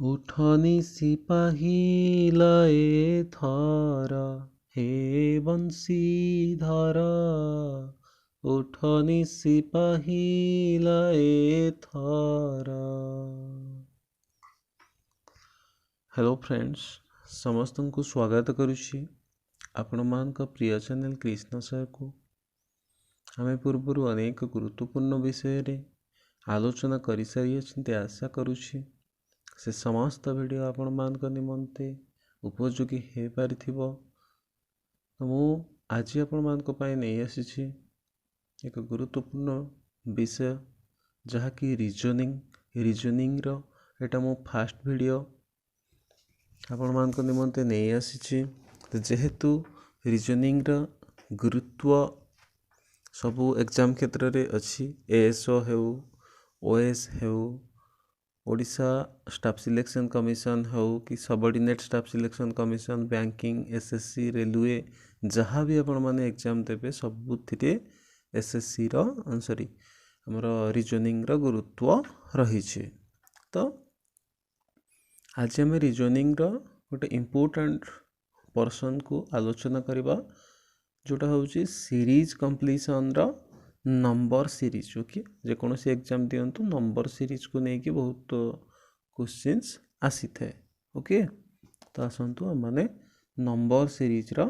उठनी सिपाही लए थर हे बंशीधर उठनी सिपाही लए थर। हेलो फ्रेंड्स, समस्त को स्वागत करुछि आपण मान प्रिय चैनल कृष्ण सर को। आम पूर्व अनेक गुरुत्वपूर्ण विषय रे आलोचना कर सारी आशा करुछि से समस्त वीडियो आपण मान निमंते उपयोगी हो पारि। तो मु आज आपण मान नहीं आसी एक गुरुत्वपूर्ण विषय जहाँकि रीजनिंग रो एटा मो फास्ट वीडियो आपण मान निमंते नहीं आसी। तो जेहेतु रीजनिंग रो गुरुत्व सबू एग्जाम क्षेत्र रे अच्छी एएसओ हो ओएस हो ओडिशा स्टाफ सिलेक्शन कमिशन हो कि subordinate staff selection commission banking SSC railway जहाँ भी आपण माने एग्जाम देबे सबुथिरे एसएससी रो सॉरी हमर रीजनिंग रो गुरुत्व रही छे। तो आज हम रीजनिंग रो गोटे इम्पोर्टेंट पर्सन को आलोचना करबा जोटा होची सीरीज कंप्लीशन रो नंबर सीरीज। ओके, जेकोसी एग्जाम दिंतु नंबर सीरीज को लेकिन बहुत क्वेश्चंस आसी थे। ओके, तो आसतु माने नंबर सीरीज रो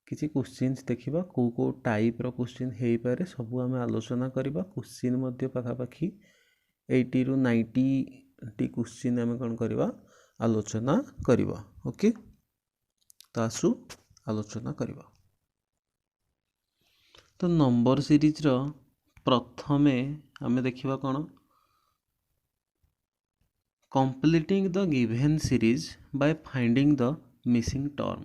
किसी क्वेश्चंस देखिबा को टाइप रो क्वेश्चन हेई पारे सब आम आलोचना करबा। क्वेश्चन मध्य पाखापाखि 80 ରୁ 90 टी क्वेश्चन आम कौन करबा आलोचना करबा। ओके, तो आसु आलोचना करबा। तो नंबर सीरीज रो प्रथमे आमे देखिबा कौन completing the given series by finding the missing term.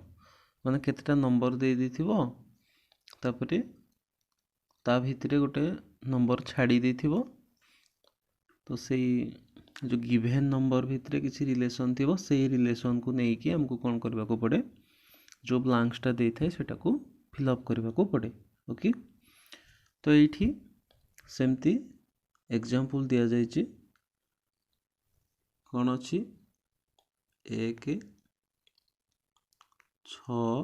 माने केतेटा नंबर दे दिथिबो तापरे ता भितरे गोटे नंबर छाड़ी देथिबो। तो सेई जो गिवन नंबर भितरे किसी रिलेशन थिबो सेई रिलेशन को नेकी हमको कौन करबा को पड़े जो ब्लैंक्सटा देथाय सेटा को फिलअप करबा को पड़े। ओके, तो एठी सेमती एग्जांपल दिया जायछि कौन अच्छी 1 6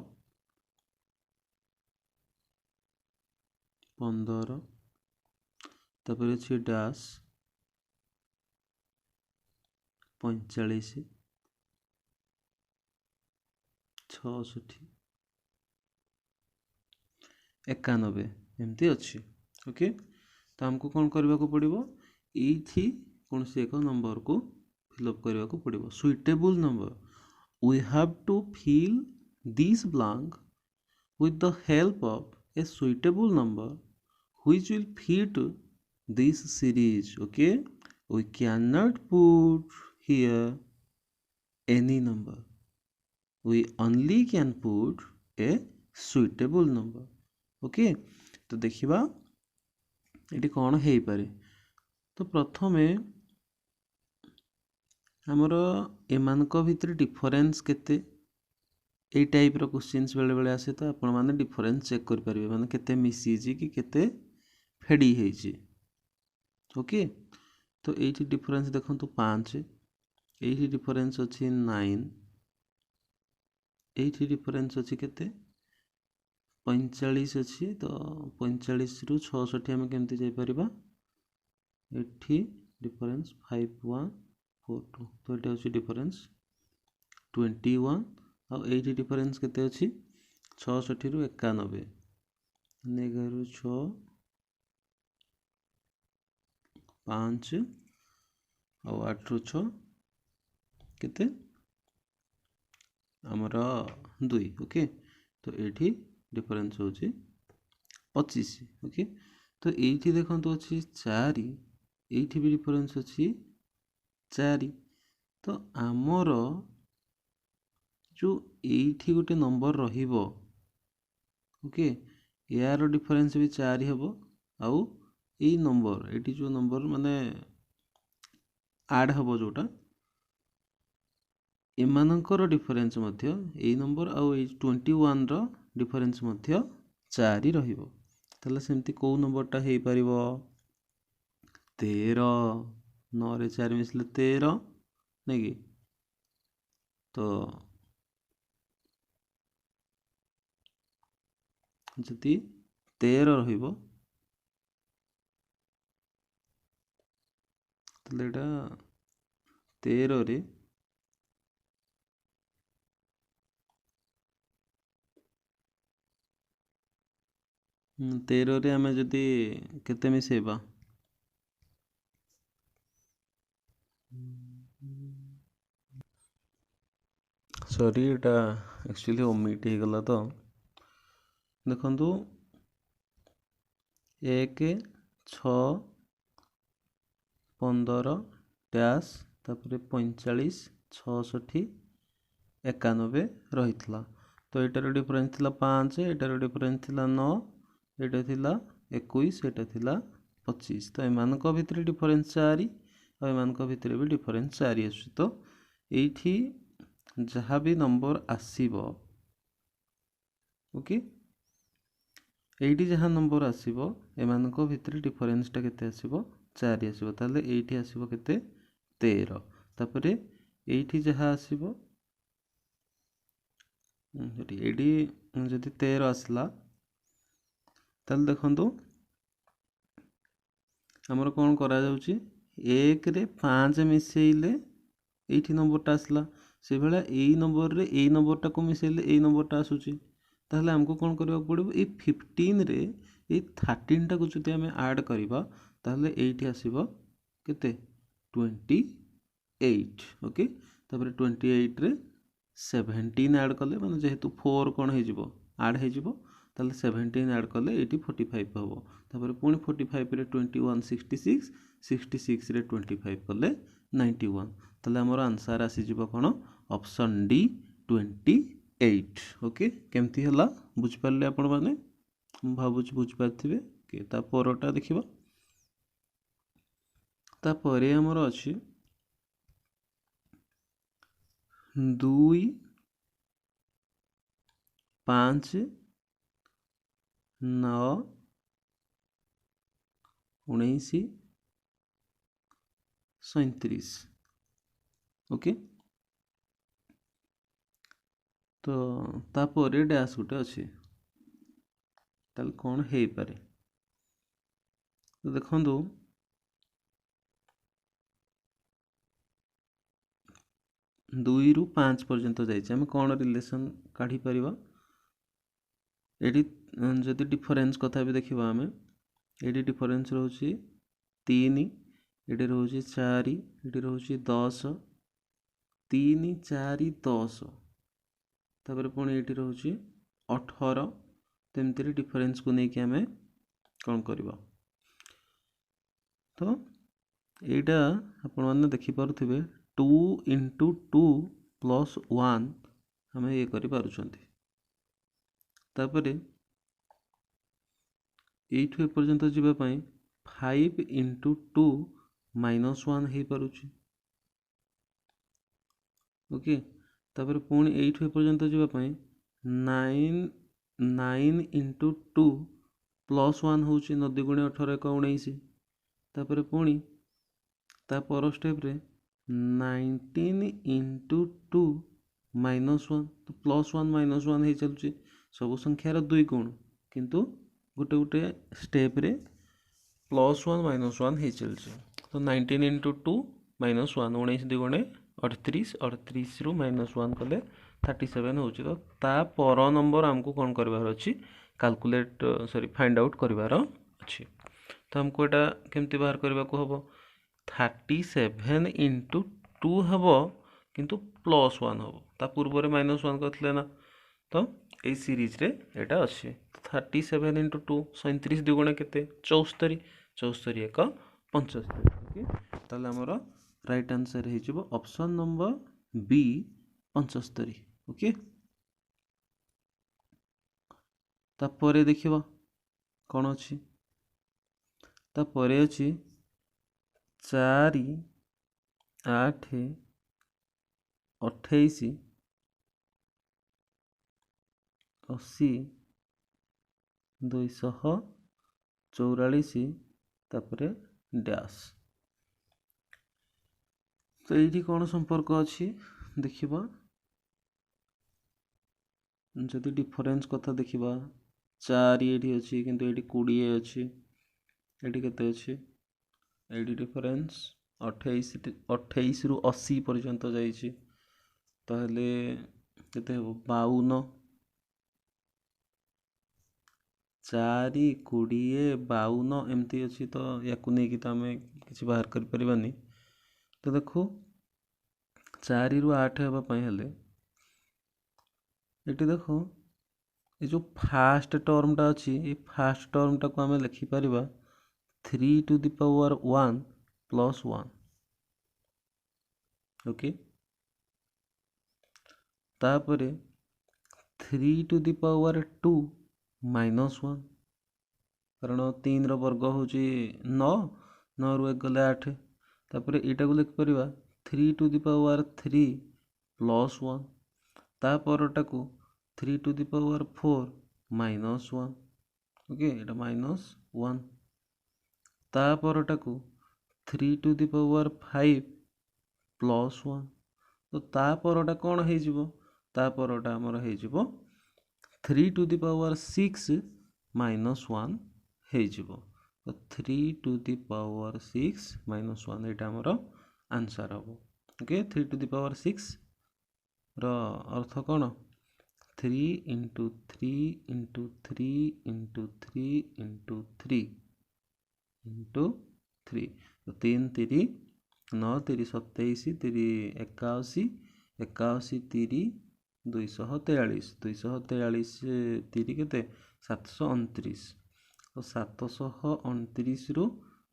15 तापर अच्छी डैश 45 66 91 एमती अच्छी। ओके, तो हमको कौन करबा को पड़िबो एथि कौन से एक नंबर को फिलअप करबा को पड़िबो। Suitable number we have to fill this blank with the help of a suitable number which will fit this series. Okay, we cannot put here any number, we only can put a suitable number. Okay, तो देखिबा eighty कौन है पारे। तो प्रथमे हमर एमानक भितर difference केते ए टाइप रो क्वेश्चंस बेले बेले आसे। तो आपण माने डिफरेंस चेक कर परिबे माने केते मिसी जी कि केते फेडी हे जी। ओके, तो एठी डिफरेंस देखंतु 5 एठी डिफरेंस अछि 9 एठी डिफरेंस अछि केते 45 अछि। तो 45 रु 66 हम केमति जाय परिबा एठी डिफरेंस 5142। तो एटा अछि डिफरेंस 21 और एठी डिफरेंस केते अछि 66 रु 91 11 6 5 और 8 रु 6 केते हमरा 2। ओके, तो एठी डिफरेंस होछि 25। ओके, तो एठी देखंतु अछि 4 एठी भी डिफरेंस अछि 4। तो आमर जो एठी गोटे नंबर रहिबो ओके यार डिफरेंस भी 4 हेबो आउ ए नंबर एठी जो नंबर माने ऐड हेबो जोटा एमानकर डिफरेंस मध्य ए नंबर आउ ए 21 रो डिफरेंस मध्य 4 रहिबो। तले सेमती को नंबरटा हे परिबो 13 9 रे 4 मिसले 13 नहीं कि तो जदि 13 रहिबो ताहले एटा 13 रे 13 रे आमे जदि केते मिसेबा सॉरी एटा एक्चुअली ओमिट हो गला तो देखंतु 1 6 15 डैश तापर 45 66 91 रही तो एटार डिफरेंस थिला 5 एटार डिफरेंस थिला 9 एटा थिला 21 एटा थिला 25 तो एमानक भितर डिफरेंस 4 और एमानक भितर भी डिफरेंस 4 आसुची तो एठी जहाँ भी नंबर आसीबो ओके एठी जहाँ नंबर आसीबो एमानक भितर डिफरेंसटा केते आसीबो 4 आसीबो ताले एठी आसीबो केते 13 तापरे एठी जहाँ आसीबो एठी जदि 13 आसला ताले देखंतु हमर कोन करा जाउची 1 रे 5 मिसेइले एठी नंबरटा आसला से बेला एई नंबर रे एई नंबरटा को मिसेइले एई नंबरटा आसुची ताहले हमको कोन करबा पड़िबो ए 15 रे ए 13 टा को जदि हमें ऐड करबा ताहले एठी आसीबो केते 28 ओके तापर 28 रे 17 ऐड कले माने जेहेतु 4 कोन हे जिवो ऐड हे जिवो ताहले 17 ऐड कले एठी 45 हबो तापर पुनी 45 रे 21 66 66 रे 25 कले 91 ताहले हमर आंसर आसी जिवो कोन ऑप्शन डी 28 ओके केमती हला बुझ पारले आपण माने भाबुच बुझ पारथिबे के ता परटा देखिबो ता परे हमर अछि 2 5 9 19 37 ओके तो तापर डैश गुटे अच्छे ताल कौन है पारे तो देखंतु 2 रु 5 पर्यंत जाइए आम कौन रिलेशन काढ़ी परिबा एडी जदि डिफरेंस कथा भी देखिबा आमे एडी डिफरेंस रहउची 3 एडी रहउची 4 एडी रहउची 10 3 4 10 तापर पुणी एटी रहउची 18 तेमती डिफरेंस को लेकिन आमे कौन करबा तो एटा आपण माने देखि पारुथिबे 2 into 2 plus 1 हमें ये करि पारुछंती तापरे 8 पर्यंत जीवा पई 5 into 2 minus 1 हे पारुछि ओके तापरे पुणी 8 पर्यंत जीवा पई 9 into 2 plus 1 होछि 9 गुणे 18 1 19 तापरे पुणी ता पर स्टेप रे 19 into 2 minus 1 तो plus 1 minus 1 हे चलुछि सब संख्यार 2 गुण किंतु गोटे गोटे स्टेप रे प्लस 1 माइनस 1 हे चलछि तो 19 into 2 minus 1 19 2 गुणे 38 38 रु minus 1 कले 37 होछि तो ता पर नंबर हमको कोन करबार अछि कैलकुलेट सॉरी फाइंड आउट करबार अछि तो हमको एटा केमति बाहर करबा को हबो 37 into 2 हबो किंतु प्लस 1 हबो ता पूर्व रे माइनस 1 करथले ना तो ए सीरीज रे एटा अछि 37 into 2 37 2 गुणे केते 74 74 1 75 ओके ताले हमर राइट आंसर हे जिवो ऑप्शन नंबर बी 75 ओके ता परे देखिबा कोन अछि ता परे अछि 4 8 28 80 244 तापरे डैश तो ये कौन संपर्क अच्छी देखिबा जदि डिफरेन्स कथा देखा 4 ये अच्छी किंतु ये 20 अच्छी ये केते अच्छी ये डिफरेन्स 28 रु 80 पर्यंत जाइए ताहले केते हेबो 52 4 20 52 एमती अच्छी तो या नहीं तो आम कि बाहर कर तो देखो 4 रु 8 होगापाई हेले ये देखो ये जो फास्ट टर्मटा अच्छी ये फास्ट टर्मटा को आम लिखिपर 3 to the power 1 plus 1 okay तापर 3 टू द पावर 2 माइनस 1 कारण 3 वर्ग हूँ 9 9 रु 1 गले 8 तापर यहाँ को लिखिपर 3 टू द पावर 3 प्लस 1 तापरटा को 3 to the power 4 minus 1 okay ये माइनस 1 तापरटा को 3 टू द पावर 5 प्लस 1 तो तापरटा कौन हो तापरटा आमर हो 3 टू द पावर 6 माइनस 1 हो तो 3 टू द पावर 6 माइनस 1 यहाँ आमर आंसर हम ओके 3 टू द पावर 6 रो अर्थ कौन 3 into 3 into 3 into 3 into 3 into 3 तो 3 3 9 3 27 3 81 81 3 243 243 3 के 729 तो 729 रु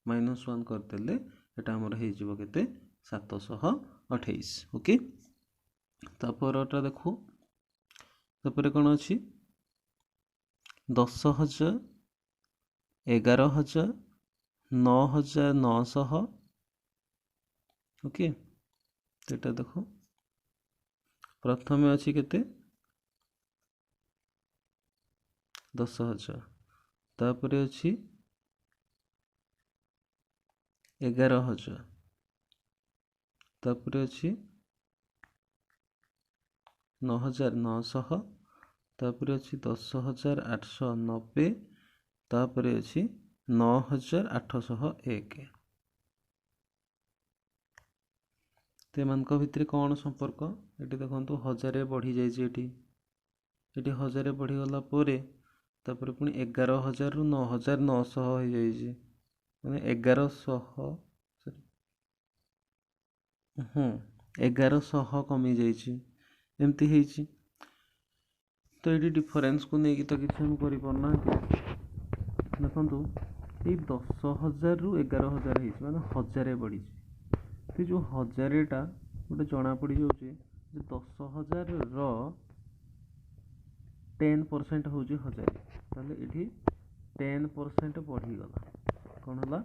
-1 करदेले ये आमर होते 728 ओके तापरटा देखो तापर कौन अच्छी 10,000 11,000 9,900 ओके तो देखो प्रथम अच्छी केते 10,000 तापर अच्छी 11,000 तापर अच्छी 9,900 तापर अच्छी 10,890 तापर अच्छी 9,801 तो एमान भितर कौन संपर्क ये देखो 1000 बढ़ी जाइए ये 1000 बढ़ीगला तापर पुणी 11,000 रु 9,900 हो जाइए मैंने 1100 1100 कमी जाइए एमती है तो ये डिफरेन्स को लेकिन तो किसी हम करना देखो ये 10,000 रु 11,000 मैंने 1000 बढ़ी तो जो 1000टा गोटे जना पड़ जाऊे 10,000 रो 10% हूँ 1000 ताले ये 10% बढ़ीगला कौन है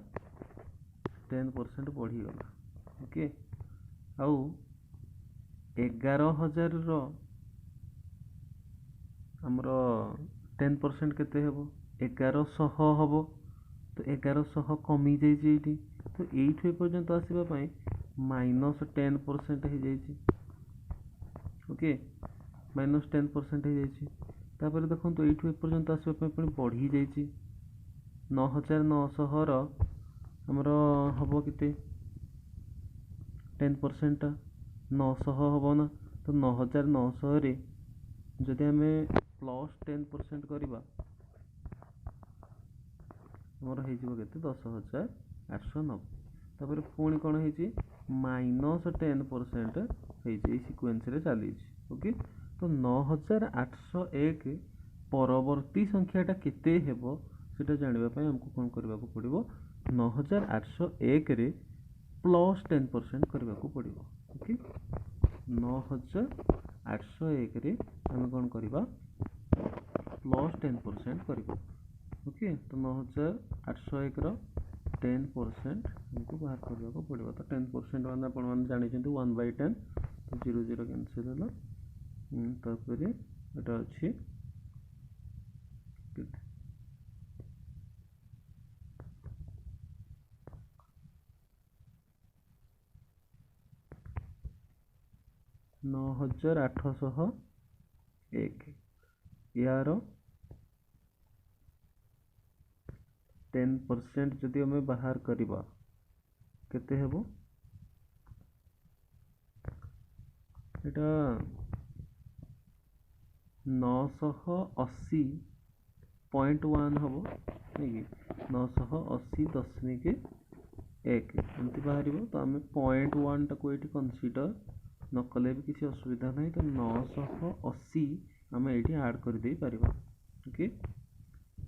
10% बढ़ीगला ओके आउ 11,000 रो आमर 10% केते हेबो 1100 हम तो 1100 कमी जाइए तो ये पर्यंत आसवाई -10% हो जाइए ओके -10% हो जाइए देखो ये पर्यंत आसवाई पुणी बढ़ी जाइए 9,900 आमर हम के 10% 900 हम ना तो 9,900 रे जदि आम प्लस 10% करवा मोर हो 10,890 तापर पुणी कौन हो -10% हो सिक्वेन्स चली ओके तो 9,801 परवर्ती संख्याटा केते हेबो सेटा जानापी आमको कौन करने को पड़ो 9,801 रे प्लस 10% करने को पड़ो ओके 9,801 रे आम कौन करवा प्लस 10% करवा ओके तो 9,801 रो 10% हमको बाहर करने को पड़ो तो 10% मैंने आपने जानते 1/10 तो 0 0 कैंसिल है तापर यहाँ अच्छी 9,801 यार 10% जदि आम बाहर करवा केते हेबो एटा 980.1 हम नहीं 980.1 एमती बाहर तो आम 0.1 टाक ये कनसीडर न कले भी किसी असुविधा ना तो 980 आम ये आड करदे पार ओके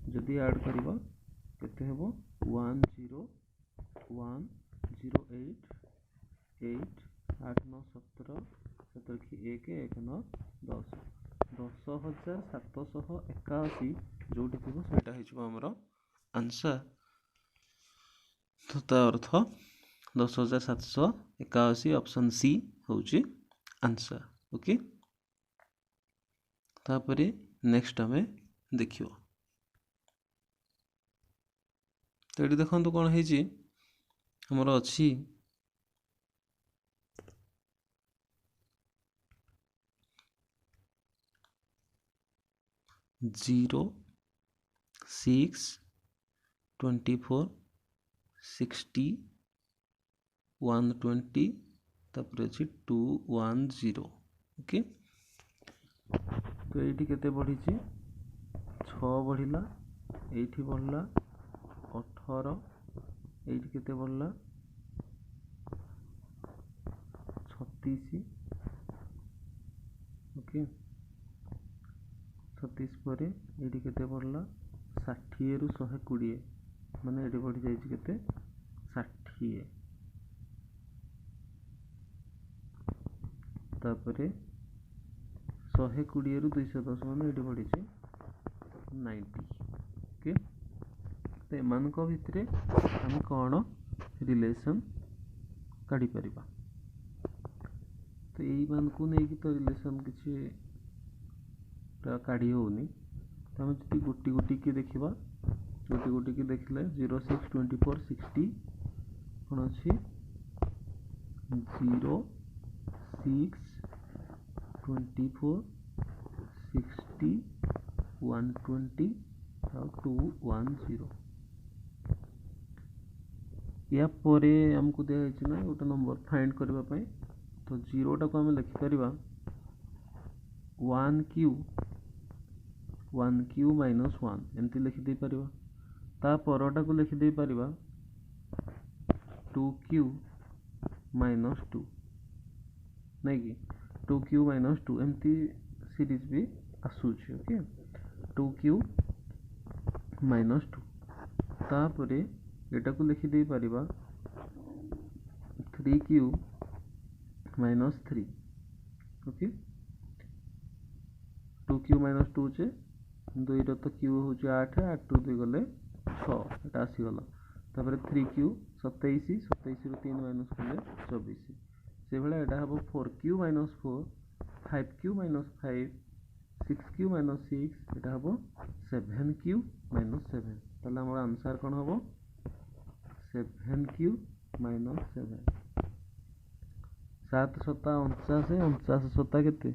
जदि आड करवा केते हेबो 10108 8 9 17 17 1 1 9 10 10,781 जोटी थी से आमर आंसर तो ता अर्थ 10,781 ऑप्शन सी होची आंसर ओके तापरे नेक्स्ट आम देखियो तो ये देखो कौन है हमर अच्छी 0 6 24 60 120 तापर अच्छी 210 ओके तो ये केते बढ़ी 6 बढ़ला ये बढ़ला 18 ये केते बढ़ला 36 ओके 36 पर ये केते बढ़ला 60 रु 120 माने ये बढ़ी जाइए केते 60 तापरे 120 रु 210 माने ये बढ़ी 90 ओके तो एमान को भितरे हम कौन रिलेशन काढ़ी परिबा तो यही मान को नहीं कि तो रिलेशन किसी काढ़ी होनी तो आम जी गोटी गोटी की देखा गोटी गोटी की देखले 0 6 24 60 कौन अच्छी 0 6 24 60 120 210 या परे हमको दिखाई ना गोटे नंबर फाइंड करने तो 0 टाक आम लिखिपर 1 क्यू माइनस 1 एमती लिखिदे पार ता परटा को लिखिदे पार 2 क्यू माइनस 2 नहीं कि 2 क्यू माइनस 2 एमती सीरीज भी आसूची ओके 2 क्यू माइनस 2 तापरे एटा को लिखिदे पार 3 Q minus 3 okay 2 Q minus 2 चे 2 रो तो क्यू हूँ 8 8 टू 2 गले 6 एटा आसीगला तापर 3 क्यू 27 27 रु 3 माइनस कले 24 से भाई एटा हम 4 Q minus 4 5 Q minus 5 6 Q minus 6 एटा हम 7 क्यू माइनस 7 ताले हमर आंसर कौन हम 7 क्यू माइनस 7 7 सता 49 49 सता केते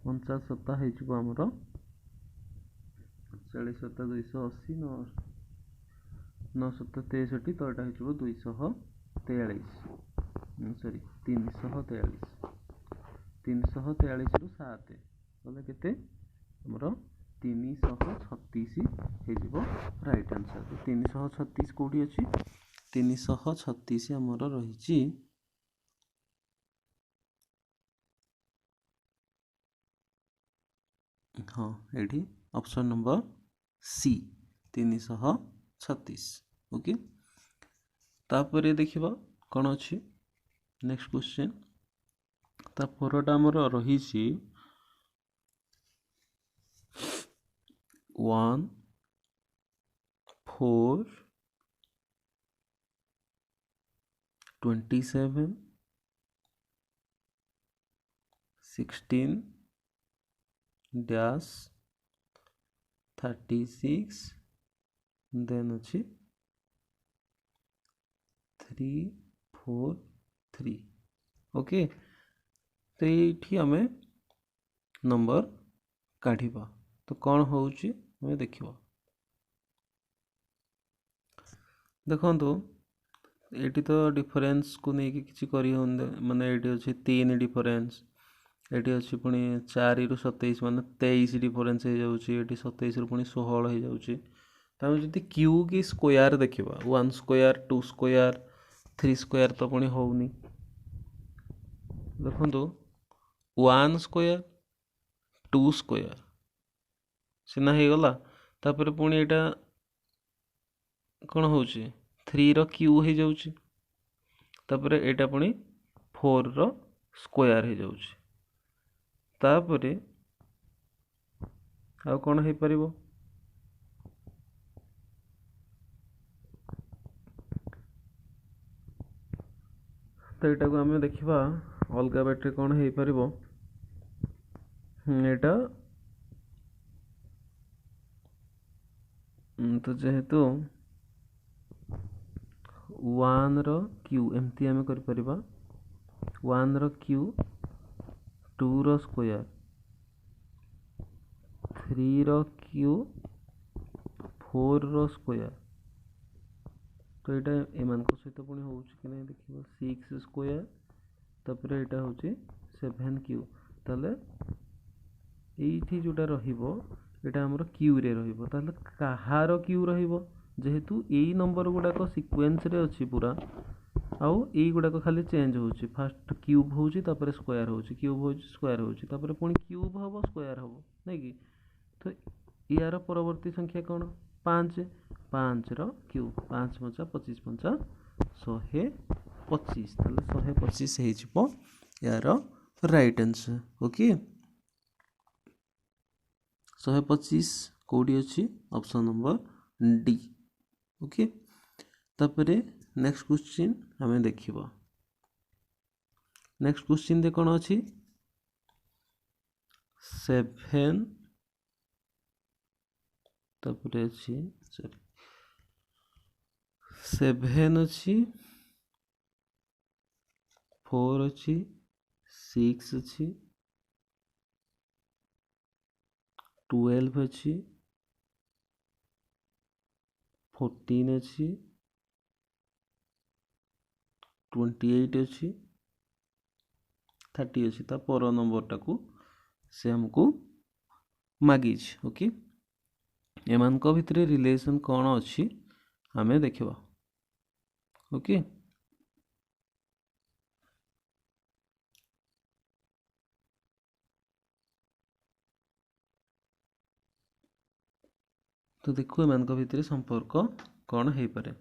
49 सता हो आमर 40 सता 280 9 सता 63 तो यहाँ हो 243 सॉरी 343 343 रु 7 बोले केते आमर 336 हो राइट आंसर तो 336 कौटी अच्छी 336 आमर रही हाँ ये ऑप्शन नंबर सी 336 ओके तापर देखिबा कौन अच्छी नेक्स्ट क्वेश्चन तापरटा आमर रही 1 4 27 16 डैश 36 देन अच्छी 3 4 3 ओके तो ये आम नंबर काढ़िबा तो कौन होउची हमें देखिबा। देखंतु एटी तो डिफरेंस को नहीं किसी करी होंदे माने एटी अछि 3 डिफरेंस एटी अछि पुनी 4 रु 27 माने 23 डिफरेंस हो जाउची एटी 27 रु पुनी 16 हो जाउची। तमे जदि क्यू की स्क्वायर देखिबा 1 स्क्वायर 2 स्क्वायर 3 स्क्वायर तो पुनी होउनी। देखंतु 1 स्क्वायर 2 स्क्वायर सिना हे गला तापर पुनी एटा कौन होउची 3 रो क्यू हो जाउची तापर एटा पुनी 4 रो स्क्वायर हो जाउची तापर आ कौन हे परिबो तो एटा को हमें देखिबा अलगा बैटरी कौन हे परिबो एटा तो जेहेतु 1 रो क्यू एमती हमें कर परिबा 1 रो क्यू 2 रो स्क्वायर 3 रो क्यू 4 रो स्क्वायर तो एटा एमान को सहित पुनी होउची कि नै देखिबा 6 स्क्वायर तापर एटा होउची 7 क्यू ताले एठी जोटा रहिबो एटा हमरो क्यू रे रहिबो ताले कहारो क्यू रहिबो जेहेतु एई नंबर गुडा को सीक्वेंस रे अछि पूरा आउ एई गुडा को खाली चेंज होउची फर्स्ट क्यूब होउची तापर स्क्वायर होउची क्यूब होउची स्क्वायर होउची तापर पुनी क्यूब हबो स्क्वायर हबो नै कि तो यार परवर्ती संख्या कोन 5 5 रो क्यूब 5 5 25 5 125 ताले 125 हे जिवो यार राइट आंसर ओके 125 कोडी अछि ऑप्शन नंबर डी ओके तापरे नेक्स्ट क्वेश्चन हमें देखिबा नेक्स्ट क्वेश्चन दे कोन अछि 7 तापरे अछि सॉरी 7 अछि 4 अछि 6 अछि 12 अछि 14 अछि 28 अछि 30 अछि ता पर नंबर टाकू से हमको मागी ओके एमान को भितरे रिलेशन कौन अछि हमें देखिबा ओके तो देखो एमान को भितरे संपर्क कौन है पारे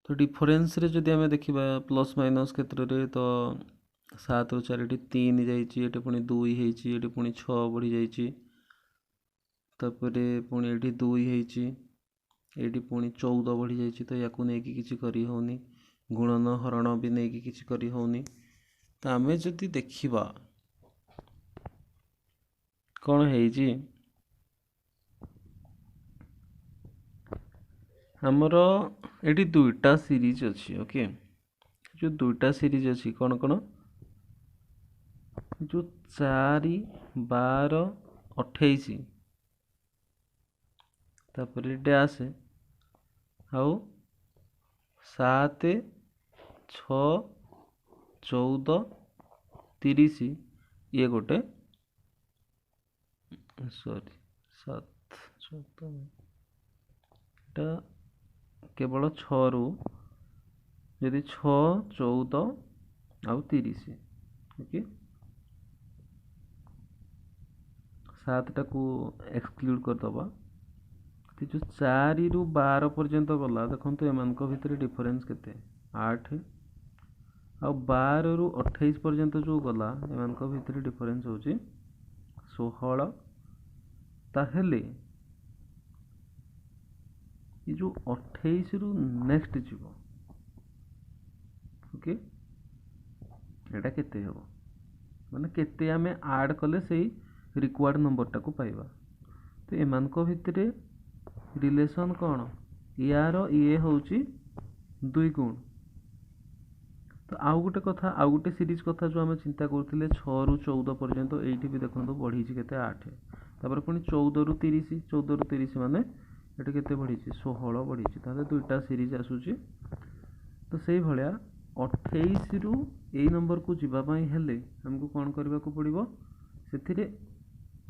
तो डिफरेंस रे जदि हमें देखिबा प्लस माइनस क्षेत्र रे तो 7 रो 4 3 जाइछि एटे पुनी 2 हेछि एटे पुनी 6 बढ़ी जाइछि तापरे पुनी एटी 2 हेछि एटी पुनी 14 बढ़ी जाइछि तो याकू नै कि किछि करी होनी गुणन हरण भी नै कि किछि करी होनी तो हमें जदि देखिबा कौन हेछि हमरो एटी दुईटा सीरीज अछि ओके जो दुईटा सीरीज अछि कोन कोन जो 4 12 28 तापर डैश आउ 7 6 14 30 ये गोटे सॉरी 7 14 केवल 6 रु यदि 6 14 आउ 30 ओके 7 टाकू एक्सक्लूड कर दबा जो 4 रु 12 पर्यंत गला देखंतु एमान को भितरे डिफरेंस केते 8 आ 12 रु 28 पर्यंत जो गला एमान को भितरे डिफरेंस होची 16 ताहेले ये जो 28 रु नेक्स्ट जीवो ओके एटा केते हेबो माने केते हमें ऐड कले सही रिक्वायर्ड नंबर टाकू पाइबा तो एमान को भितरे रिलेशन कौन यार ये होची 2 गुण तो आउ गोटे कथा आउ गोटे सीरीज कथा जो आम चिंता करते 6 ରୁ 14 पर्यंत ये भी देखो बढ़ी के 8 तापर पुणी 14 ରୁ 30 14 ରୁ 30 माने ये के बढ़ी 16 बढ़ी दुईटा सीरीज आसूची तो से भाया 28 ରୁ यही नंबर को जीवाई हेले आमको कौन करने को पड़ो से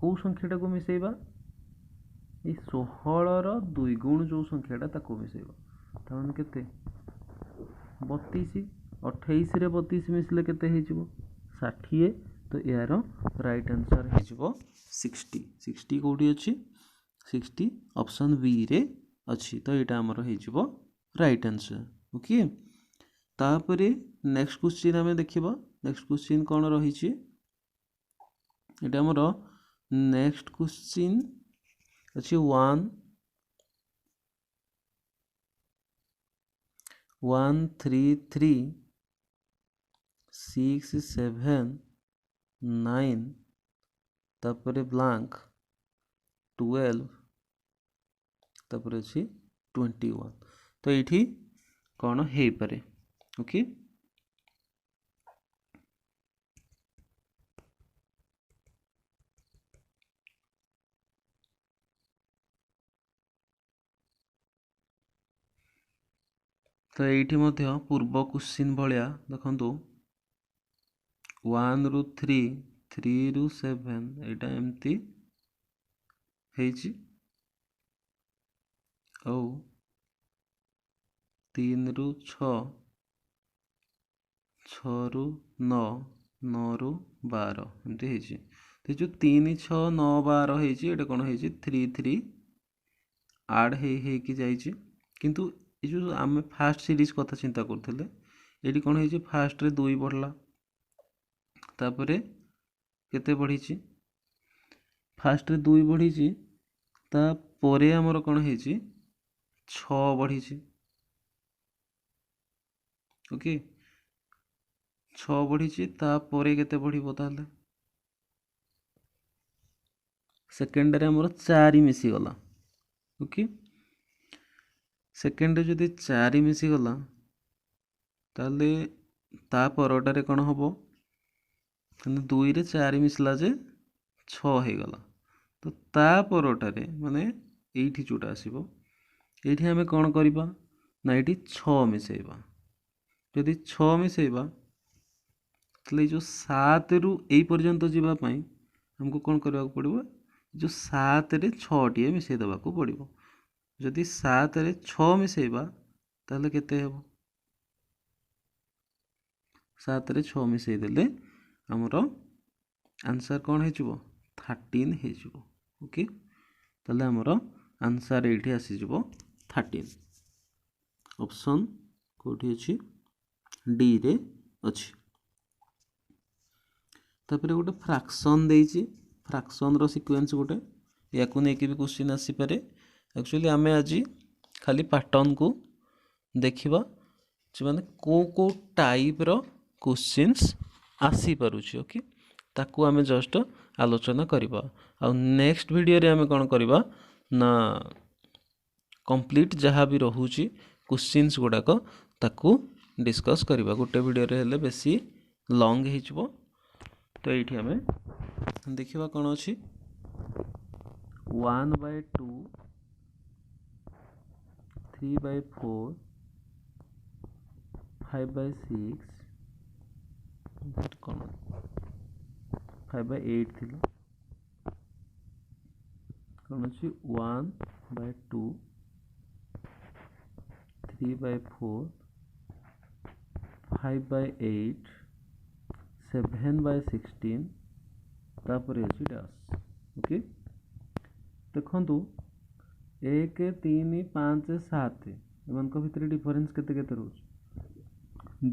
कौ संख्याटा को मिसेबा ये 16 2 गुण जो संख्याटा मिसेबा ताने केते 32 28 रे 32 मिसले केते हेजिबो 60 तो यार राइट आंसर हेजिबो 60 60 कोठी अछि 60 ऑप्शन बी रे अछि तो एटा हमर हेजिबो राइट आंसर ओके तापरे नेक्स्ट क्वेश्चन हमें देखिबा नेक्स्ट क्वेश्चन कोन रही छि एटा हमर नेक्स्ट क्वेश्चन अछि 1 3 3 6 7 9 तापरे ब्लैंक 12 तापरे अछि 21 तो ये कौन है पारे ओके तो ये पूर्व क्वेश्चन भाया देखो 1 ରୁ 3 3 ରୁ 7 यहाँ एमती है 3 ରୁ 6 6 ରୁ 9 9 ରୁ 12 एमती है तो जो 3 6 9 12 है कौन है 3 3 आड हो किंतु ये जो आम फास्ट सीरीज कथा चिंता करते ये कौन है फास्ट रे 2 बढ़ला तापरे केते बढ़ी फास्ट रे 2 बढ़ी तापरे आमर कौन है 6 बढ़ी ओके 6 बढ़ी तापरे केते बढ़िबो ताले सेकेंड रे आमर 4 मिसी गला ओके सेकेंड जदि 4 मिसी गला ताले ता परटारे कौन हम 2 रे 4 मिसला जे 6 हो गला तो ता परटारे माने एठी जोटा आसीबो एठी हमें कौन करबा ना एठी 6 मिसेबा यदि 6 मिसेबा तले जो 7 रु ए पर्यंत जीवा पई हमको कौन करबा पड़िबो जो 7 रे 6 टी मिसे देबा को पड़िबो जदि 7 रे 6 मिसेबा ताले केते हेबो 7 रे 6 मिसे देले हमर आंसर कौन है 13 है ओके ताले हमर आंसर एठी आसी जबो 13 ऑप्शन कोठी अछि डी रे अछि तापरे गोटे फ्रैक्शन देइछि फ्रैक्शन रो सीक्वेंस गोटे याकू नेकी भी क्वेश्चन आसी पारे एक्चुअली आमे आज खाली पैटर्न को देखिबा जे माने को टाइप रो क्वेश्चंस आसी पारुछि ओके ताकू आमे जस्ट आलोचना करिबा आ नेक्स्ट वीडियो रे आमे कोन करिबा ना कंप्लीट जहाँ भी रहुछि क्वेश्चंस गुडाक ताकू डिस्कस करिबा गोटे वीडियो रे हेले बेसी लॉन्ग हिचबो तो ये आम देखा कौन अच्छी 1/2 3/4 5/6 कौन 5/8 थी कौन अच्छी 1/2 3/4 5/8 7/16 तापर अच्छी डैश ओके देखु 1 3 5 7 एमान भितर डिफरेंस केते केते रोच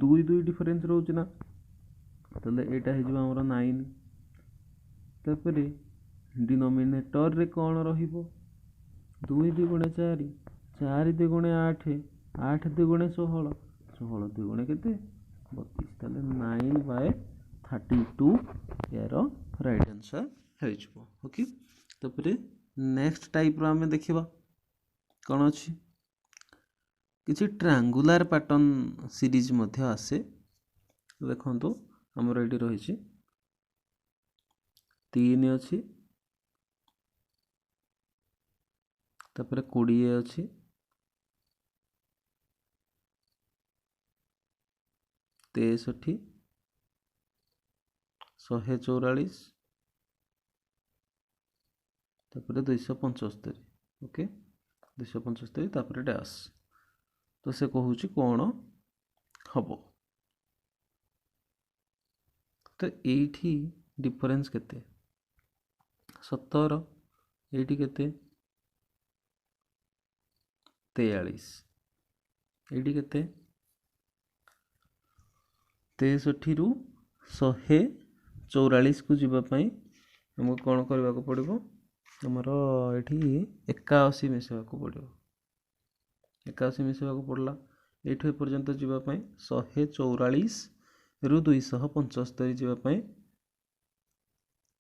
2 2 डिफरेंस रोच ना तले एटा हे जो हमर 9 तापर डिनोमिनेटर रे कोन रहिबो 2 2 गुणे 4 4 2 गुणे 8 8 2 गुणे 16 16 2 गुणे केते 32 तले 9/32 यार राइट आंसर है ओके तापर नेक्स्ट टाइप रो हमें देखिबा कौन अच्छी किसी ट्रायंगुलर पैटर्न सीरीज मध्य आसे देखंतु हमर एटी रही 3 अच्छी तापर 20 अच्छी 63 144 तापर 275 ओके 275 तापर डैश तो से कहूँ कौन हम तो ये डिफरेंस केते 17 ये केते 43 ये केते 63 रु 144 को जीवाई हमको कौन करने को पड़ो आमर ये 81 मिसेवा पड़ो 81 मिसेवा पड़ला ये पर्यंत जीवाई 144 रु 275 जीवाई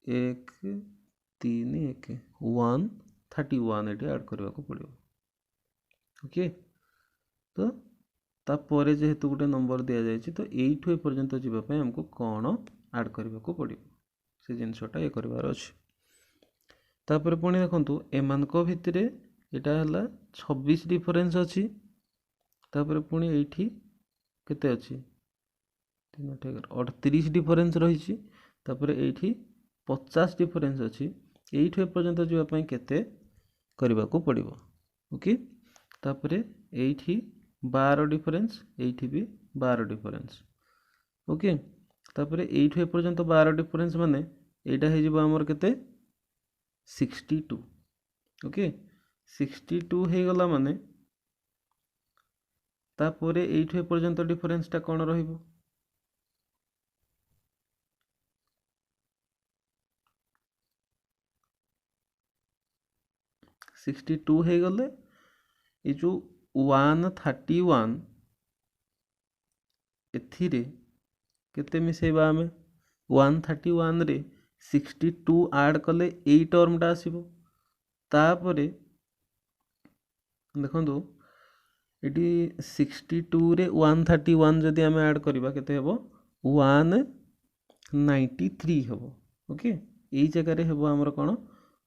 1 3 1 131 ये ऐड करने को पड़ो ओके तो तापर जेहेतु गोटे नंबर दि जाए तो यू एपर्यंत जीवाई हमको कौन ऐड करने को पड़ो से जिनसटा ये करार अच्छे तापर पुणी देखो एमान भितर यहाँ है 26 डिफरेंस अच्छी तापर पुणी ये केते अच्छी 38 डिफरेंस रही तापर ये 50 डिफरेंस अच्छी यू एपर्यंत जीवाई केते करने को पड़ो ओके तापर ये 12 डिफरेंस ये भी 12 डिफरेंस ओके तापर यू एपर्यंत 12 डिफरेंस माने यहाँ होमर केते 62 ओके 62 हो गला माने तापर यू एपर्यंत डिफरेंसटा कौन रहिबो 62 हो गले ये जो 131 एथिरे केते मिसेबा आमे 131 रे 62 ऐड कले यही टर्मटा आसीबो तापरे देखो ये 62 रे 131 जदि आमे ऐड करबा केते हेबो 193 हेबो ओके यही जगह रे हेबो हमर कोन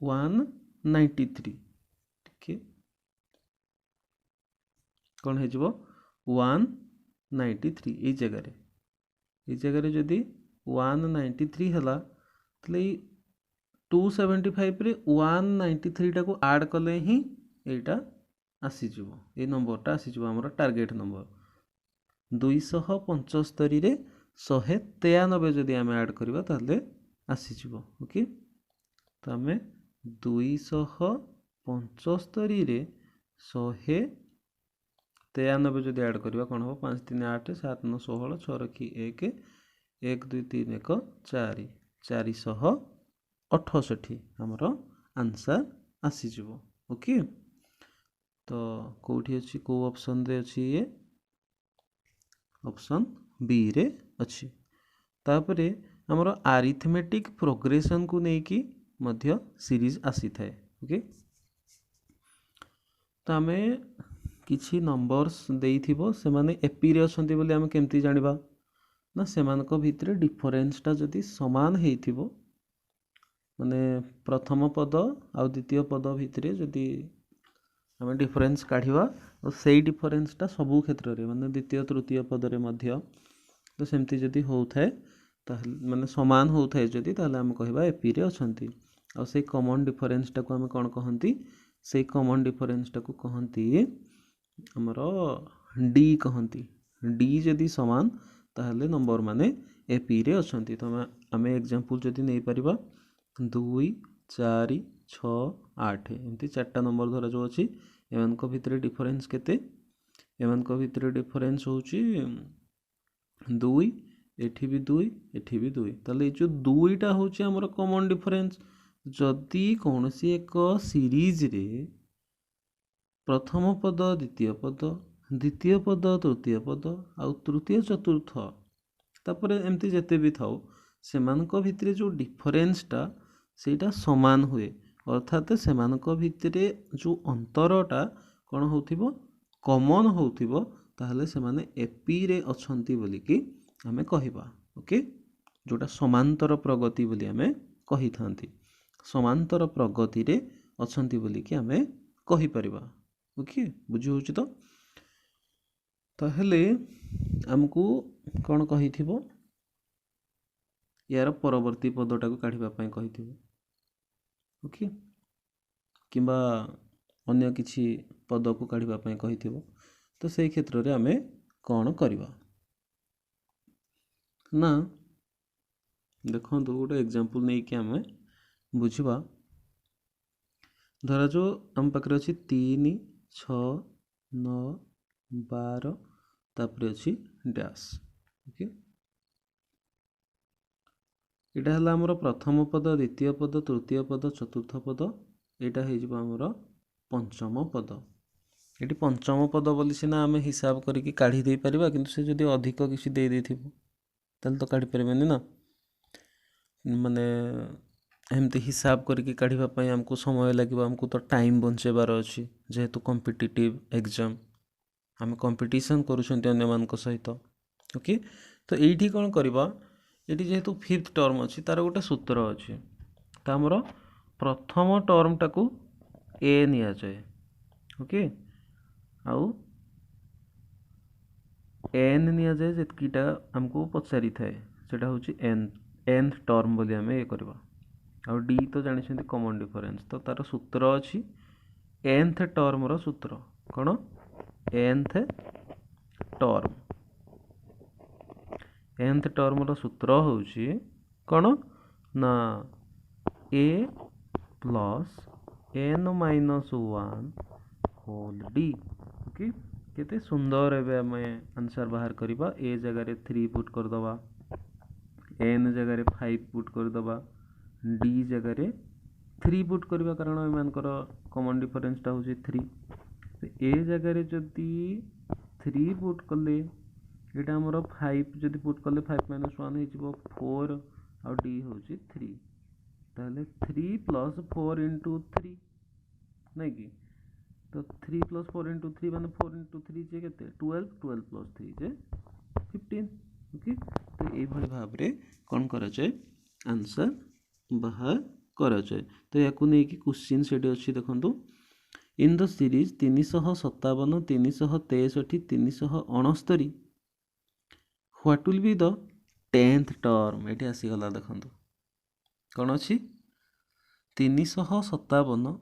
193 ठीक कौन हो 193 ये जगह रे जदि 193 है तो 275 रे 193 टा को ऐड कले ही एटा आसीज ये नंबरटा आसीज आमर टार्गेट नंबर 275 रे 193 जदि आम ऐड करवा ताले आसीज ओके तो आम 275 रे 193 जदि ऐड करवा कौन हम 5 3 8 7 9 16 6 रखी 1 1 2 3 1 4 468 आमर आंसर आसीज ओके तो कौटी अच्छी कौ ऑप्शन रे अच्छी ये ऑप्शन बी रे अच्छी तापरे आमर आरिथमेटिक प्रोग्रेशन को लेकिन मध्य सीरीज आसी थाए ओके तो आम किछि नंबर्स देइथिबो से माने एपी रे अछंती बोली आम केमती जानिबा ना सेमानक भितरे डिफरेंसटा जदि समान हेइथिबो माने प्रथम पद आ द्वितीय पद भितरे जदि आम डिफरेंस काढ़िबा तो सेई डिफरेंसटा सबु क्षेत्र रे माने द्वितीय तृतीय पद रे मध्य तो सेमती जदि होउथाय ताहले माने समान होउथाय जदि ताहले आम कहबा एपी रे अछंती आ सेई कॉमन डिफरेंसटा को आम कोन कहंती सेई कॉमन डिफरेंसटा को कहंती आमर डी कहंती डी जदि समान ताहले नंबर माने एपी रे अछंती तो आम एग्जांपल जदि नै परिबा 2 4 6 8 एमती चारटा नंबर धरा जो अछि एमानक भितरे डिफरेंस केते एमानक भितरे डिफरेंस होउची 2 एठी भी 2 एठी भी 2 ताले जो दुईटा होउची हमर कॉमन डिफरेंस जदि कोनोसी एक सीरीज रे प्रथम पद द्वितीय पद तृतीय पद आ तृतीय चतुर्थ तापर एमती जेते भी थाओ सेमानक भितरे जो डिफरेंसटा सेटा समान हुए अर्थात सेमानक भितरे जो अंतरटा कौन होथिबो कॉमन होथिबो ताहले सेमाने एपी रे अछंती बोली कि आमे कहिबा ओके जोटा समांतर प्रगति बोली आमे कहि थांती समांतर प्रगति रे अछंती बोली कि आमे कहि परिबा ओके बुझी होची तो ताहेले हमको कौन कही थिबो यार परवर्ती पदटा को काढ़िबा पई कही थिबो ओके किंबा अन्य किछि पद को काढ़िबा पई कही थिबो तो सेही क्षेत्र रे आमे कौन करबा ना देखंतु गोटे एग्जांपल नै कि आमे बुझिबा धरा जो हम पाखरे अछि 3 6 9 12 तापरे अछि डैश ओके एटा हला हमर प्रथम पद द्वितीय पद तृतीय पद चतुर्थ पद एटा हे जिवो हमर पंचम पद एटी पंचम पद बोली सिना आमे हिसाब करिकि काढ़ी दे परिबा किंतु से जदी अधिक किछि दे देथिबो तल तो काढ़ी परबेनी ना माने एमती हिसाब करके काढ़िबा पई हमको समय लागिबो हमको तो टाइम बंचेबार अछि जेहेतु कॉम्पिटिटिव एग्जाम हम कंपटीशन करूछन्ते अन्य मान को सहित ओके तो एठी कोन करबा एठी जेहेतु फिफ्थ टर्म अछि तार गोटे सूत्र अछि त हमरो प्रथम टर्म टाकू ए निया जाय ओके आउ एन निया जाय जेतकीटा हमको पचारि थाए सेटा होछि एन टर्म बोली हमें ये करबा और डी तो जानि छथि कॉमन डिफरेंस तो तार सूत्र अछि nth टर्म रो सूत्र कोन nth टर्म रो सूत्र होछि कोन ना a plus n minus 1 whole d okay केते सुंदर एबे हमें आंसर बाहर करबा a जगह रे 3 पुट कर दबा n जगह रे 5 पुट कर दबा d जगह रे 3 पुट करबा कारण ए मानकर कॉमन डिफरेंस टा होची 3 तो a जगह रे जदी 3 पुट करले एटा हमरो 5 जदी पुट करले 5 - 1 हे जिवो 4 और d होची 3 ताले 3 + 4 * 3 नहीं कि तो 3 + 4 * 3 माने 4 * 3 जे केते 12 12 + 3 जे 15 ओके तो ए भली भाव रे कोन करा जाय आंसर बाहर करा जाय तो याकू नै कि क्वेश्चन सेडी अछि देखंतु इन the series 357 363 369 what will be the 10th term एठी आसी गला देखंतु कोन अछि 357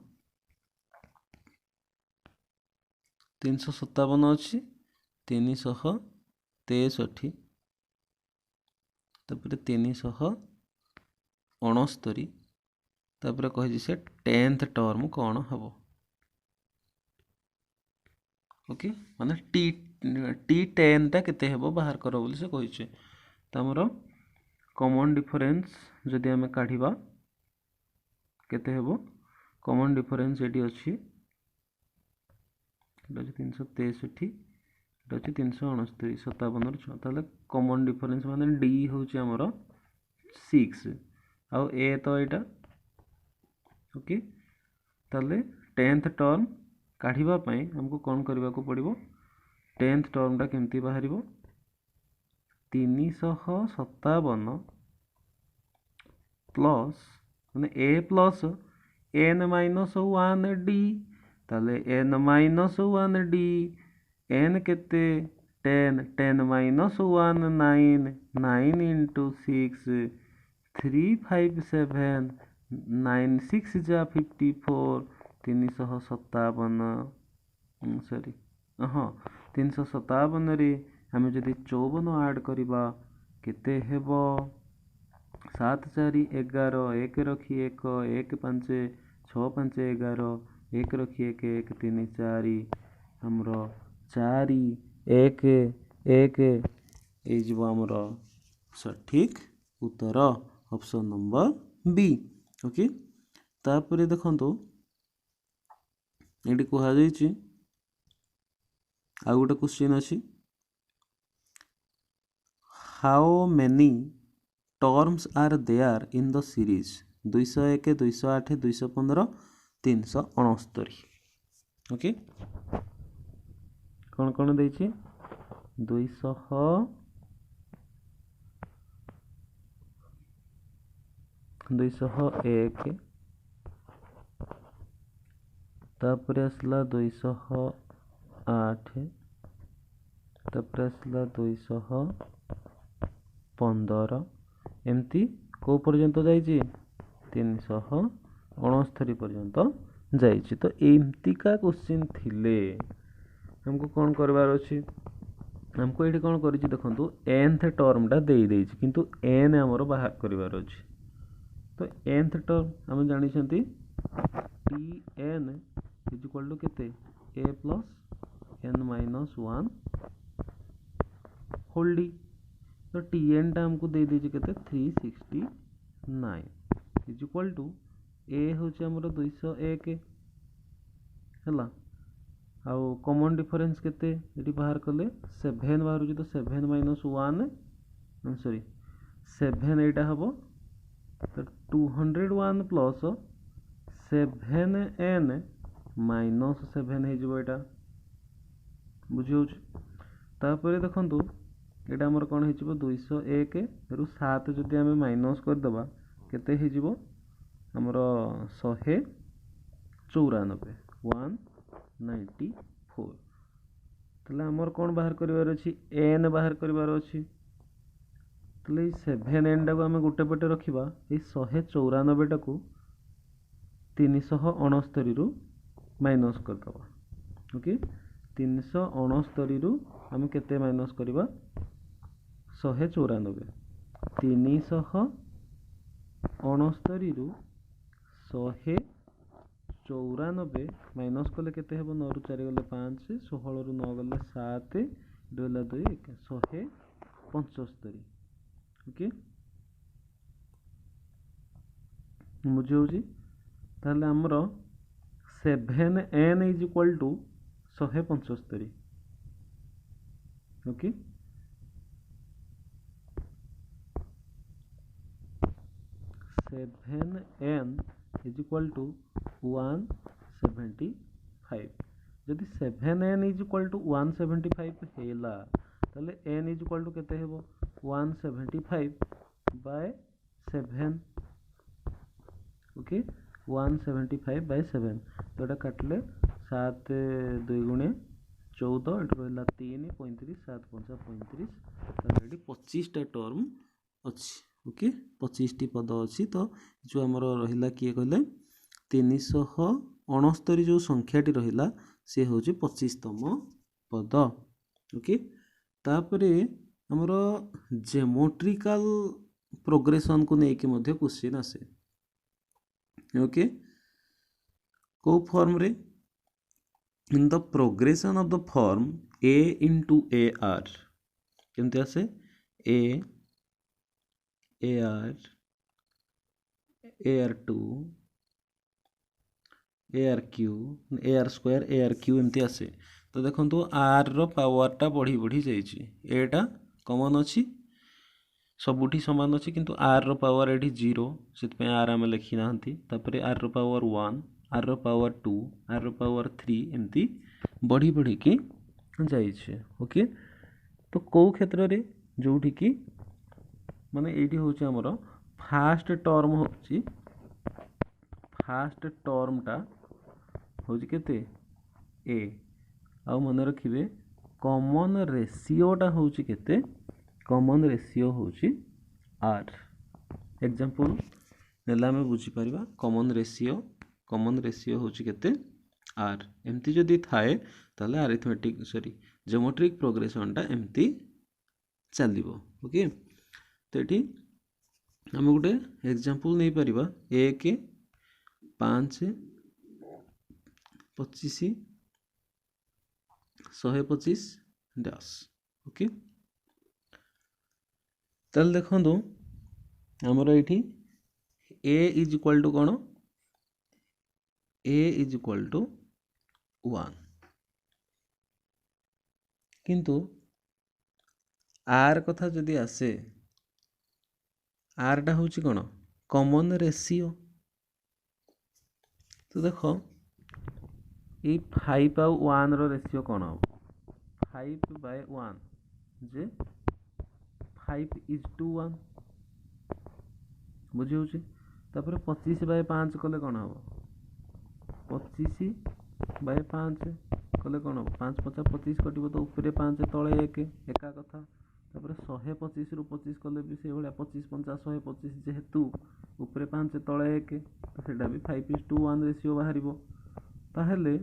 357 अछि 363 तापर 369 तापर कहि से 10th टर्म कोन हबो ओके माने t10 टा केते हेबो बाहर करो बोली से कहि छै त हमरो कॉमन डिफरेंस जदी हमें काढिबा केते हेबो कॉमन डिफरेंस एडी अछि एटा 363 एटा 369 57 र 6 ताले कॉमन डिफरेंस माने d होछि हमरो 6 आ a तो एटा ओके ताले 10th टर्म काढिबा पई हमको कोन करबा को पड़िबो 10th टर्म टा केमती बाहरिबो 357 प्लस माने a plus n minus 1 d ताले n माइनस 1 d n केते 10 10 माइनस 1 9 9 * 6 3 5 7 9 6 जा 54 357 सॉरी हाँ 357 रे हमें जदि 54 ऐड करिबा केते हेबो 7 4 11 1 रखी 1 1 5 6 5 11 1 रखी 1 1 3 4 हमरो 4 1 1 ए जीवो हमरो सठिक उत्तर ऑप्शन नंबर बी ओके तापर देखंतु एडी कोहा जाईची आ गोटे क्वेश्चन अछि how many terms are there in the series 201 208 215 369 okay कौन कौन देछि 200 201 तापर आसला 208 तापर आसला 215 एमती को पर्यंत जाइए 369 पर्यंत जाइए। तो एमतीका क्वेश्चन थिले हमको कौन करवार अच्छी हमको ये कौन कर देखो nth टर्मटा दे किंतु n आमर बाहर करार अच्छी। तो nth टर्म आम जानी T n is equal to केते a plus n minus 1 whole d. तो टी एन टा हमको दे केते 369 इज इक्वल टू ए हूँ आमर 201 है आउ कॉमन डिफरेंस केते ये बाहर कले 7 बाहर तो 7 माइनस 1 सॉरी 7 एटा हम तो 201 प्लस 7n माइनस 7 होटा बुझे तापर देखु यहाँ आमर कौन हो 201 रु 7 जदि आम माइनस करदे केते आमर 194 194 ताले आमर कौन बाहर करार अच्छी एन बाहर करार अच्छी। ताले 7n टाक आम गोटे पटे रखा ये 194 टाक 369 रु माइनस करदे ओके 369 रु आम केते माइनस करवा 194 369 रु 194 माइनस कले केते हेबो 9 रु 4 गले 5 16 रु 9 गले 7 2 2 175 ओके बुझे ताहले आमर 7n is equal to 175 okay 7n is equal to 175 जदि 7n इज इक्वल टू 175 हेला ताले n इज इक्वल टू केते हेबो 175 बाय 7 ओके 175 बाय 7 तो ये काटले 7 2 गुणे 14 ये रहा 3 35 7 5 35 ये 25टा टर्म अच्छी ओके 25टी पद अच्छी। तो जो आमर रहा किए कहले 369 जो संख्याटी रहा सी हूँ 25तम पद ओके। तापरे आमर जेमेट्रिकल प्रोग्रेशन को लेकिन क्वेश्चन आसे ओके को फॉर्म रे in the progression of the form a into ar केमती आसे a ar ar2 arq ar square arq एमती आसे। तो देखो आर रो पावरटा बढ़ी बढ़ी जाइए एटा कॉमन अच्छी सबुठी समान अच्छी किंतु आर रो पावर ये 0 से आर आम लिखी ना आर रो पावर 1 आर रो पावर 2 आर रो पावर 3 एमती बढ़ी बढ़ी की जाइए ओके। तो कौ क्षेत्र रे जोठी की माने एटी होची हमरो फास्ट टर्म होची फास्ट टर्मटा होची केते ए आउ मन रखिबे कॉमन रेशियोटा होची केते कॉमन रेशियो होची आर एग्जांपल नेला में बुझी परिबा कॉमन रेशियो होची केते आर एमती जदि थाए ताले अरिथमेटिक सॉरी ज्योमेट्रिक प्रोग्रेशनटा एमती चलिबो ओके। तो ये आम गोटे एग्जांपल नहीं पारिबा 1 5 25 125 डैश ओके। ताल देखो आमर ये a इज इक्वल टू कौन a इज इक्वल टू 1 किंतु आर कथा जदि आसे आरटा हूँ कौन कॉमन रेशियो। तो देख ये 5 आउ 1 रो रेशियो कौन हम 5/1 जे 5:1 बुझे तापर 25/5 कले कौन हम 25/5 कले कौन हम 5 5 25 कट तो ऊपर 5 तले 1 एका कथा तापर 125 रु 25 कले भी से भाया 25 5 125 जेहेतु ऊपर 5 तले 1 तो सेटा भी 5:1 रेशियो बाहर ताहले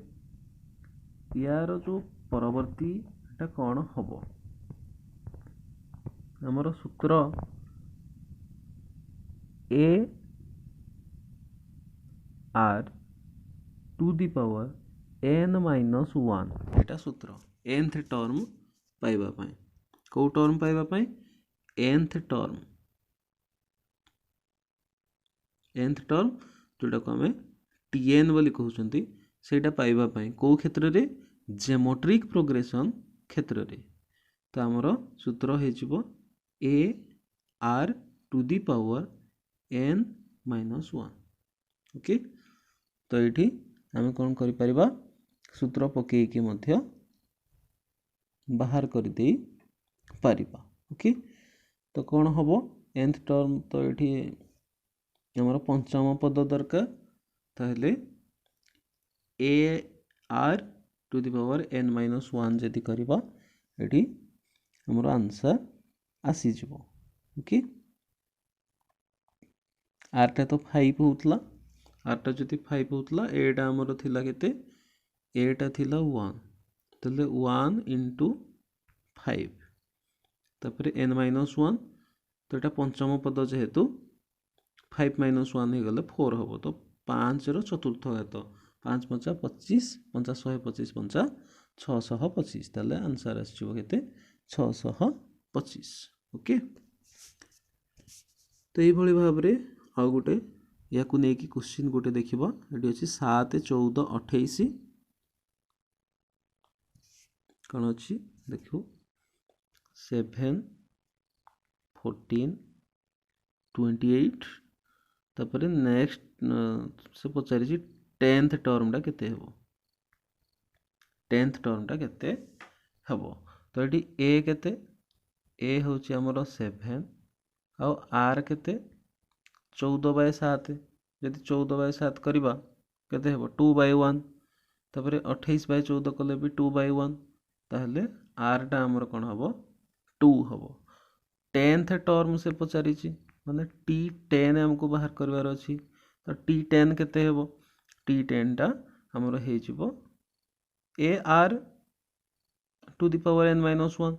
यार जो परवर्ती एटा कौन हम हमर सूत्र a r to the power n - 1 एटा सूत्र nth टर्म पाइबा पाई को टर्म पाइबा पाई nth टर्म जोटा को हमें tn बोली कहउछंती सेटा पाइबा पाई को क्षेत्र रे ज्योमेट्रिक प्रोग्रेशन क्षेत्र रे तो हमर सूत्र हे जिवो a r to the power n - 1 okay तो ये आम कौन करिपरिबा सूत्र पकेकी मध्य बाहर कर दे पारिबा ओके तो कौन हम nth टर्म तो ये आमर पंचम पद दरकार ताहले a r to the power n - 1 जदि करिबा एठी हमर आंसर आसी जिवो ओके r टा तो 5 होतला आरटा जदि 5 होतला एटा हमर थिला केते एटा थिला 1 तले 1 * 5 तापर n - 1 तो एटा पंचम पद जेहेतु 5 - 1 हे गले 4 हबो तो 5 रो चतुर्थ घात 5 5 25 5 125 5 625 तले आंसर आछिबो केते 625 ओके तो एई भली भाबरे आ गुटे या को नेकी क्वेश्चन गोटे देखिबा एटी अछि 7 14 28 कोन अछि देखो 7 14 28 तापर नेक्स्ट से पचारि छी 10th टर्म टा केते हेबो 10th टर्म टा केते हेबो तो एटी a केते a होछि हमरो 7 आ r केते 14/7 यदि 14/7 करिबा केते हेबो 2/1 तापर 28/14 कले भी 2/1 ताहले r टा हमर कोन हबो 2 हबो 10th टर्म से पचारि छी माने t10 हमको बाहर करबार अछि तो t10 केते हेबो t10 टा हमर हे जिवो ar to the power n - 1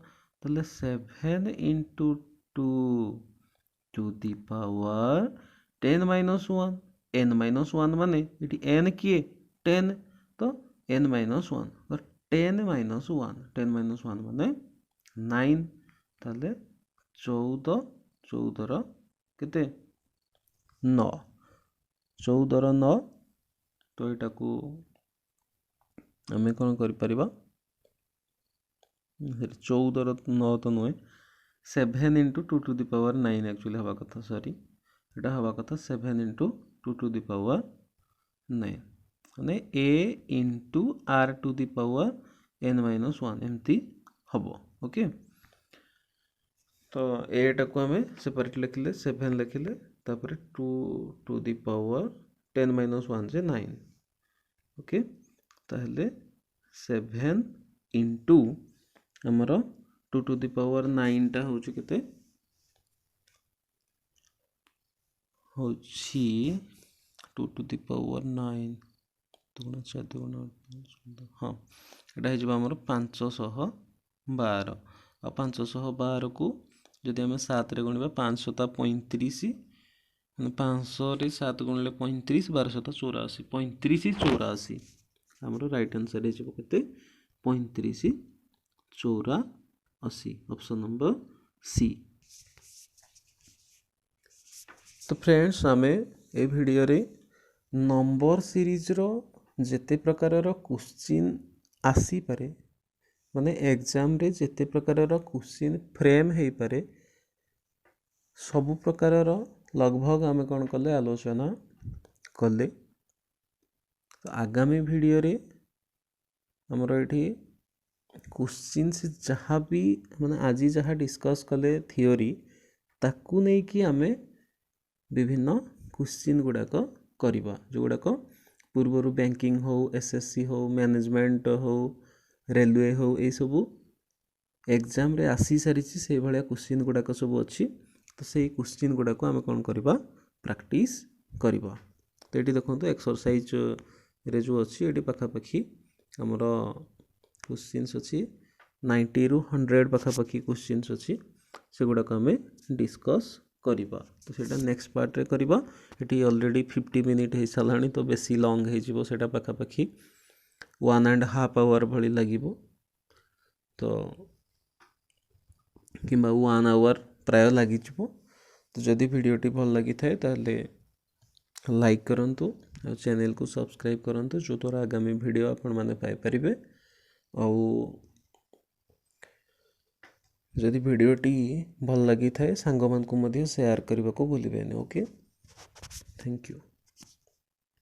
ताहले 7 * 2 टू दी पावर 10 - 1 n - 1 माने इटी n किए 10 तो n - 1 तो 10 - 1 10 - 1 माने 9 ताले 14 14 रो केते 9 14 रो 9 तो एटा को हमें कोन करि परिबा 14 रो 9 तो नय 7 * 2 टू दी पावर 9 एक्चुअली हवा कथा सॉरी एटा हवा कथा 7 * 2 टू दी पावर 9 माने a * r to the power n - 1 एमती हबो ओके तो a टा को हमें सेपरेट लिखले 7 लिखले तापर 2 टू दी पावर 10 - 1 जे 9 ओके ताहले 7 * हमरो 2 टू दी पावर 9 टा होची केते होची 2 टू दी पावर 9 दुगुना 4 दुगुना 8 हाँ एटा हे जबा हमर 512 आ 512 को जदि हमें 7 रे गुणिबा 5 ता 35 माने 500 रे 7 गुणिले 35 12 ता 84 35 84 हमरो राइट आंसर हे जबो केते 35 84 ऑप्शन नंबर सी तो फ्रेंड्स आमे ए वीडियो रे नंबर सीरीज रो जेते प्रकार रो क्वेश्चन आसी पारे माने एग्जाम रे जेते प्रकार रो क्वेश्चन फ्रेम हेई पारे सब प्रकार रो लगभग आमे कोन कले आलोचना कले तो आगामी वीडियो रे हमरो एठी क्वेश्चन से जहाँ भी माने आज जहाँ डिस्कस कले थियोरी ताकू नै कि आमे विभिन्न क्वेश्चन गुड़ाक करवा जो गुड़ाक पूर्वर बैंकिंग हो एसएससी हो मैनेजमेंट हो रेलवे हो ये सब एग्जाम रे आसी सारी से भाया क्वेश्चन गुड़ाक सब अच्छी तो से क्वेश्चन गुड़ाक आम कौन करवा प्रैक्टिस करवा। तो ये देखो एक्सरसाइज रे जो अच्छी ये पाखापाखि आमर क्वेश्चंस अच्छी 90 ରୁ 100 पाखापाखि क्वेश्चंस अच्छी से गुड़ाक आम डिस्कस करवा। तो सेटा नेक्स्ट पार्ट रे करवा। ये ऑलरेडी 50 मिनिट हो सारा तो बेसी लॉन्ग हो पाखापाखि 1.5 आवर भली लगे तो कि 1 आवर प्राय लगी। तो जदि वीडियोटी भल लगी थाए ताले लाइक करंतु और चैनल को सब्सक्राइब करंतु जो द्वारा आगामी वीडियो आपण माने पाई परिबे। और जदि वीडियोटी भल लगी थाए सांग मान को मध्य शेयर करने को भूलिबेनि। Okay, thank you.